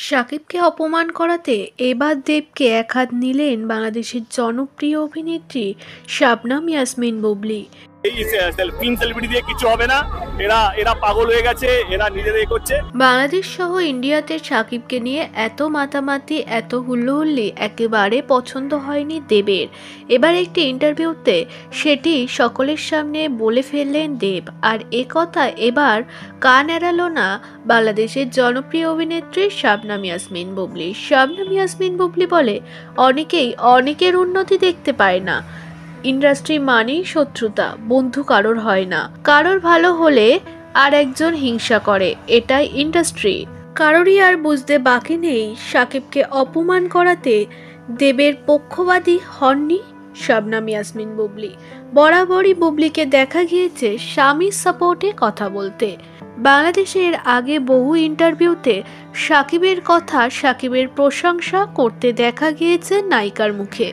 শাকিবকে অপমান করাতে এবার দেবকে একহাত নিলেন বাংলাদেশের জনপ্রিয় অভিনেত্রী শাবনাম ইয়াসমিন বুবলী। এই ফিল্ম সেলিব্রিটি দিয়ে কিছু হবে না, এরা এরা পাগল হয়ে গেছে, এরা নিজেরাই করছে। বাংলাদেশ সহ ইন্ডিয়াতে শাকিবকে নিয়ে এত মাতামাতি, এত হুল্লোহুল্লি একেবারে পছন্দ হয়নি দেবের। এবার একটি ইন্টারভিউতে সেটি সকলের সামনে বলে ফেললেন দেব, আর এ কথা এবার কান এড়ালো না বাংলাদেশের জনপ্রিয় অভিনেত্রী শাবনাম ইয়াসমিন বুবলী। শাবনাম ইয়াসমিন বুবলী বলে, অনেকেই অনেকের উন্নতি দেখতে পায় না, ইন্ডাস্ট্রি মানেই শত্রুতা, বন্ধু কারোর হয় না, কারোর ভালো হলে আর একজন হিংসা করে, এটাই ইন্ডাস্ট্রি। কারোরই আর বুঝতে বাকি নেই শাকিবকে অপমান করাতে দেবের পক্ষপাতী হননি শাবনাম ইয়াসমিন বুবলী। বরাবরই বুবলীকে দেখা গিয়েছে স্বামীর সাপোর্টে কথা বলতে। বাংলাদেশের আগে বহু ইন্টারভিউতে শাকিবের প্রশংসা করতে দেখা গিয়েছে নায়িকার মুখে।